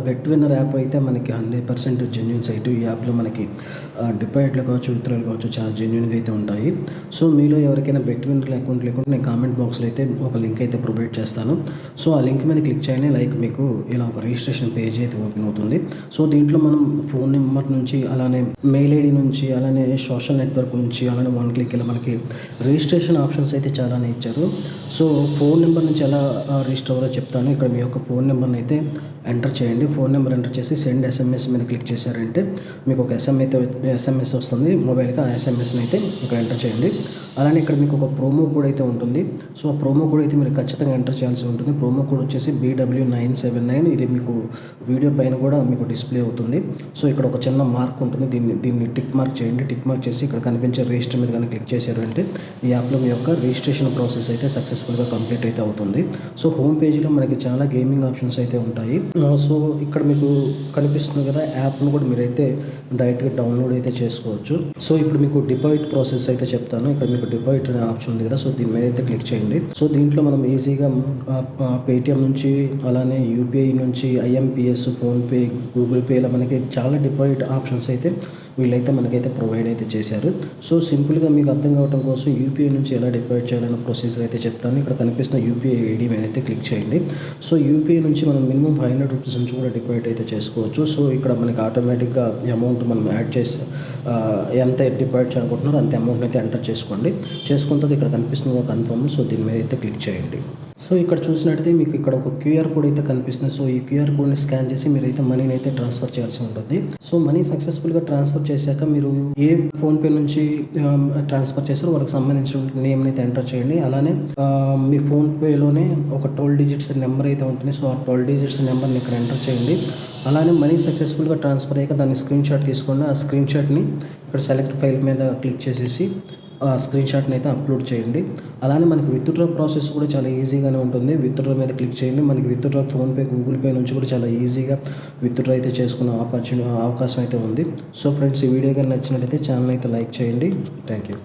Bet winner app అయితే మనకి 100% genuine site. ఈ యాప్‌లో మనకి డిపాజిట్లు కావచ్చు, విత్‌డ్రాలు కావచ్చు చాలా జెన్యూన్‌గా అయితే ఉంటాయి. సో, మీలో ఎవరికైనా బెట్ విన్నర్ అకౌంట్ లేకుంటే నేను కామెంట్ బాక్స్‌లో అయితే ఒక లింక్ అయితే ప్రొవైడ్ చేస్తాను. సో, ఆ లింక్ మీద క్లిక్ చేయండి. మీకు ఇలా ఒక రిజిస్ట్రేషన్ పేజ్ అయితే ఓపెన్ అవుతుంది. సో, దీంట్లో మనం ఫోన్ నెంబర్ నుంచి, అలానే మెయిల్ ఐడీ నుంచి, అలానే సోషల్ నెట్వర్క్ నుంచి, అలానే వన్ క్లిక్ ఇలా మనకి రిజిస్ట్రేషన్ ఆప్షన్స్ అయితే చాలానే ఇచ్చారు. సో, ఫోన్ నెంబర్ నుంచి ఎలా రిజిస్టర్ అవ్వాలో చెప్తాను. ఇక్కడ మీ యొక్క ఫోన్ నెంబర్‌ని అయితే ఎంటర్ చేయండి. ఫోన్ నెంబర్ ఎంటర్ చేసి సెండ్ ఎస్ఎంఎస్ మీద క్లిక్ చేశారంటే మీకు ఒక ఎస్ఎంఎస్ వస్తుంది మొబైల్‌కి. ఆ ఎస్ఎంఎస్‌ని అయితే ఇక్కడ ఎంటర్ చేయండి. అలానే ఇక్కడ మీకు ఒక ప్రోమో కోడ్ అయితే ఉంటుంది. సో, ఆ ప్రోమో కోడ్ అయితే మీరు ఖచ్చితంగా ఎంటర్ చేయాల్సి ఉంటుంది. ప్రోమో కోడ్ వచ్చేసి BW979. ఇది మీకు వీడియో పైన కూడా మీకు డిస్ప్లే అవుతుంది. సో, ఇక్కడ ఒక చిన్న మార్క్ ఉంటుంది. దీన్ని టిక్ మార్క్ చేయండి. టిక్ మార్క్ చేసి ఇక్కడ కనిపించే రిజిస్టర్ మీద కానీ క్లిక్ చేశారు అంటే ఈ యాప్‌లో మీ యొక్క రిజిస్ట్రేషన్ ప్రాసెస్ అయితే సక్సెస్ఫుల్‌గా కంప్లీట్ అయితే అవుతుంది. సో, హోమ్ పేజీలో మనకి చాలా గేమింగ్ ఆప్షన్స్ అయితే ఉంటాయి. సో, ఇక్కడ మీకు కనిపిస్తుంది కదా, యాప్‌ను కూడా మీరైతే డైరెక్ట్‌గా డౌన్లోడ్ అయితే చేసుకోవచ్చు. సో, ఇప్పుడు మీకు డిపాజిట్ ప్రాసెస్ అయితే చెప్తాను. ఇక్కడ మీకు డిపాజిట్ అనే ఆప్షన్ ఉంది కదా, సో దీని మీద అయితే క్లిక్ చేయండి. సో, దీంట్లో మనం ఈజీగా పేటిఎం నుంచి, అలానే యూపీఐ నుంచి, ఐఎంపీఎస్, ఫోన్పే, గూగుల్ పే ఇలా మనకి చాలా డిపాజిట్ ఆప్షన్స్ అయితే వీళ్ళైతే మనకైతే ప్రొవైడ్ అయితే చేశారు. సో, సింపుల్గా మీకు అర్థం కావడం కోసం యూపీఐ నుంచి ఎలా డిపాజిట్ చేయాలన్న ప్రొసీజర్ అయితే చెప్తాను. ఇక్కడ కనిపిస్తున్న యూపీఐ ఐడి మీద అయితే క్లిక్ చేయండి. సో, యూపీఐ నుంచి మనం మినిమం 500 రూపీస్ నుంచి కూడా డిపాజిట్ అయితే చేసుకోవచ్చు. సో, ఇక్కడ మనకి ఆటోమేటిక్గా అమౌంట్ మనం యాడ్ చేసి ఎంత డిపాజిట్ చేయాలనుకుంటున్నారో అంత అమౌంట్ని అయితే ఎంటర్ చేసుకోండి. చేసుకున్న తర్వాత ఇక్కడ కనిపిస్తుంది కన్ఫర్మ్. సో, దీని మీద అయితే క్లిక్ చేయండి. సో, ఇక్కడ చూసినట్టయితే మీకు ఇక్కడ ఒక క్యూఆర్ కోడ్ అయితే కనిపిస్తుంది. సో, ఈ క్యూఆర్ కోడ్ని స్కాన్ చేసి మీరైతే మనీని అయితే ట్రాన్స్ఫర్ చేయాల్సి ఉంటుంది. సో, మనీ సక్సెస్ఫుల్గా ట్రాన్స్ఫర్ చేశాక మీరు ఏ ఫోన్పే నుంచి ట్రాన్స్ఫర్ చేశారో వాళ్ళకి సంబంధించిన నేమ్ని అయితే ఎంటర్ చేయండి. అలానే మీ ఫోన్పేలోనే ఒక 12 డిజిట్స్ నెంబర్ అయితే ఉంటుంది. సో, ఆ 12 డిజిట్స్ నెంబర్ని ఇక్కడ ఎంటర్ చేయండి. అలానే మనీ సక్సెస్ఫుల్గా ట్రాన్స్ఫర్ అయ్యాక దాన్ని స్క్రీన్ షాట్ తీసుకోండి. ఆ స్క్రీన్ షాట్ని ఇక్కడ సెలెక్ట్ ఫైల్ మీద క్లిక్ చేసేసి ఆ స్క్రీన్ షాట్ని అయితే అప్లోడ్ చేయండి. అలానే మనకి విత్‌డ్రా ప్రాసెస్ కూడా చాలా ఈజీగానే ఉంటుంది. విత్‌డ్రా మీద క్లిక్ చేయండి. మనకి విత్‌డ్రా ఫోన్పే, గూగుల్ పే నుంచి కూడా చాలా ఈజీగా విత్‌డ్రా అయితే చేసుకునే అవకాశం అయితే ఉంది. సో, ఫ్రెండ్స్, ఈ వీడియో కానీ నచ్చినట్లయితే ఛానల్ అయితే లైక్ చేయండి. Thank you.